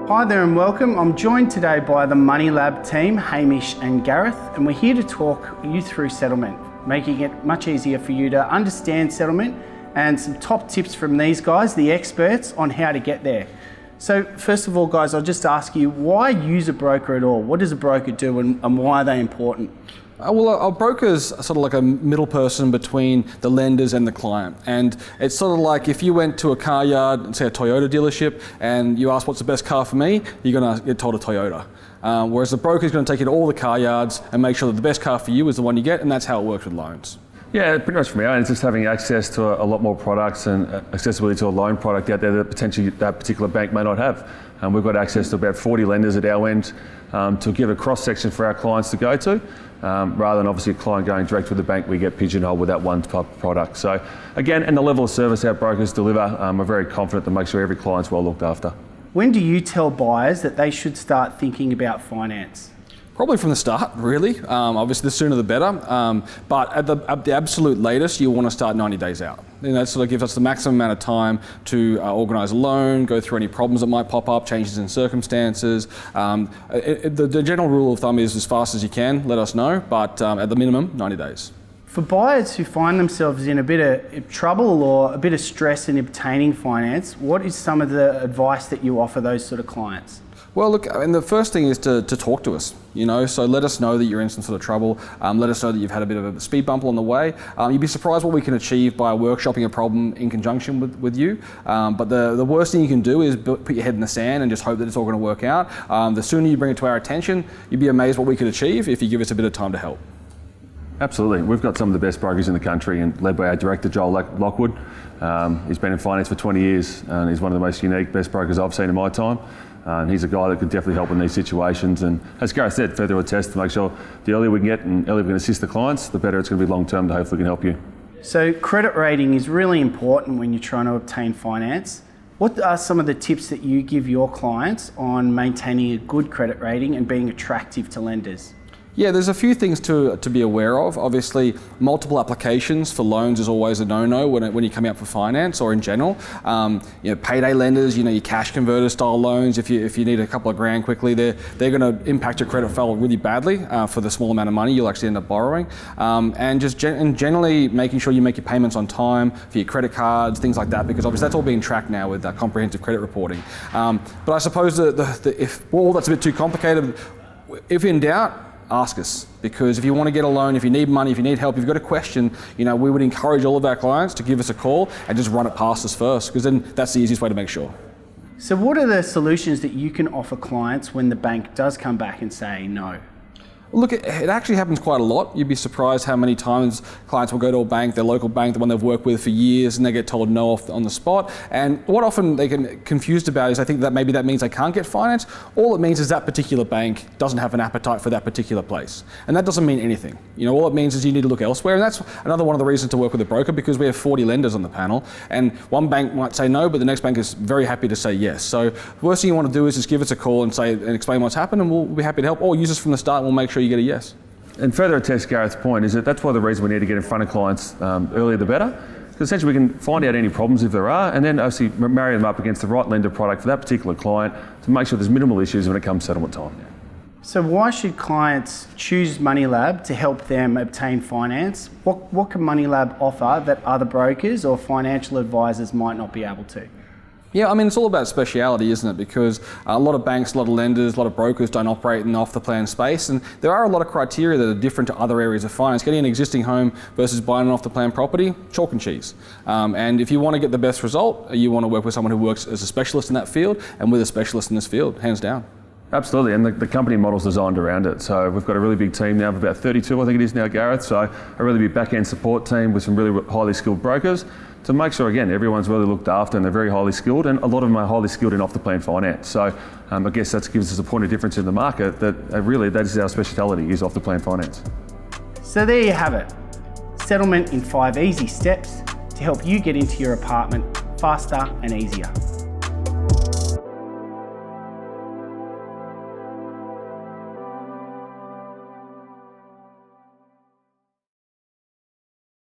Hi there and welcome. I'm joined today by the Moneylab team, Hamish and Gareth, and we're here to talk you through settlement, making it much easier for you to understand settlement and some top tips from these guys, the experts, on how to get there. So first of all, guys, I'll just ask you, why use a broker at all? What does a broker do and why are they important? Well, a broker is sort of like a middle person between the lenders and the client. And it's sort of like if you went to a car yard, say a Toyota dealership, and you ask what's the best car for me, you're going to get told a Toyota. Whereas the broker is going to take you to all the car yards and make sure that the best car for you is the one you get, and that's how it works with loans. Yeah, pretty much for me, it's just having access to a lot more products and accessibility to a loan product out there that potentially that particular bank may not have. We've got access to about 40 lenders at our end to give a cross-section for our clients to go to, rather than obviously a client going direct with the bank. We get pigeonholed with that one type of product. So again, and the level of service our brokers deliver, we're very confident to make sure every client's well looked after. When do you tell buyers that they should start thinking about finance? Probably from the start, really. Obviously, the sooner the better. But at the absolute latest, you want to start 90 days out. That sort of gives us the maximum amount of time to organise a loan, go through any problems that might pop up, changes in circumstances. The general rule of thumb is as fast as you can, let us know, but at the minimum, 90 days. For buyers who find themselves in a bit of trouble or a bit of stress in obtaining finance, what is some of the advice that you offer those sort of clients? Well, look, the first thing is to talk to us, so let us know that you're in some sort of trouble. Let us know that you've had a bit of a speed bump along the way. You'd be surprised what we can achieve by workshopping a problem in conjunction with you. But the worst thing you can do is put your head in the sand and just hope that it's all going to work out. The sooner you bring it to our attention, you'd be amazed what we could achieve if you give us a bit of time to help. Absolutely. We've got some of the best brokers in the country, and led by our director, Joel Lockwood. He's been in finance for 20 years, and he's one of the most unique, best brokers I've seen in my time. And he's a guy that could definitely help in these situations. And as Gareth said, further attest to make sure the earlier we can get and earlier we can assist the clients, the better it's going to be long term to hopefully can help you. So credit rating is really important when you're trying to obtain finance. What are some of the tips that you give your clients on maintaining a good credit rating and being attractive to lenders? Yeah, there's a few things to be aware of. Obviously, multiple applications for loans is always a no-no when you're coming up for finance or in general. Payday lenders, your cash converter style loans, if you need a couple of grand quickly, they're going to impact your credit file really badly for the small amount of money you'll actually end up borrowing. And just generally making sure you make your payments on time for your credit cards, things like that, because obviously that's all being tracked now with comprehensive credit reporting. But I suppose if all that's a bit too complicated, if in doubt, ask us, because if you want to get a loan, if you need money, if you need help, if you've got a question, we would encourage all of our clients to give us a call and just run it past us first, because then that's the easiest way to make sure. So what are the solutions that you can offer clients when the bank does come back and say no? Look, it actually happens quite a lot. You'd be surprised how many times clients will go to a bank, their local bank, the one they've worked with for years, and they get told no on the spot. And what often they get confused about is I think that maybe that means they can't get finance. All it means is that particular bank doesn't have an appetite for that particular place. And that doesn't mean anything. All it means is you need to look elsewhere. And that's another one of the reasons to work with a broker, because we have 40 lenders on the panel. And one bank might say no, but the next bank is very happy to say yes. So the worst thing you want to do is just give us a call and explain what's happened, and we'll be happy to help. Or use us from the start, and we'll make sure you get a yes. And further attest Gareth's point is that's why the reason we need to get in front of clients earlier the better. Because essentially we can find out any problems if there are, and then obviously marry them up against the right lender product for that particular client to make sure there's minimal issues when it comes settlement time. So why should clients choose Moneylab to help them obtain finance? What can Moneylab offer that other brokers or financial advisors might not be able to? Yeah, it's all about speciality, isn't it? Because a lot of banks, a lot of lenders, a lot of brokers don't operate in the off-the-plan space, and there are a lot of criteria that are different to other areas of finance. Getting an existing home versus buying an off-the-plan property, chalk and cheese. And if you want to get the best result, you want to work with someone who works as a specialist in that field, and with a specialist in this field, hands down. Absolutely, and the company model's designed around it. So we've got a really big team now of about 32, I think it is now, Gareth. So a really big back-end support team with some really highly skilled brokers to make sure, again, everyone's really looked after and they're very highly skilled, and a lot of them are highly skilled in off-the-plan finance. So I guess that gives us a point of difference in the market that really that is our speciality, is off-the-plan finance. So there you have it. Settlement in 5 easy steps to help you get into your apartment faster and easier.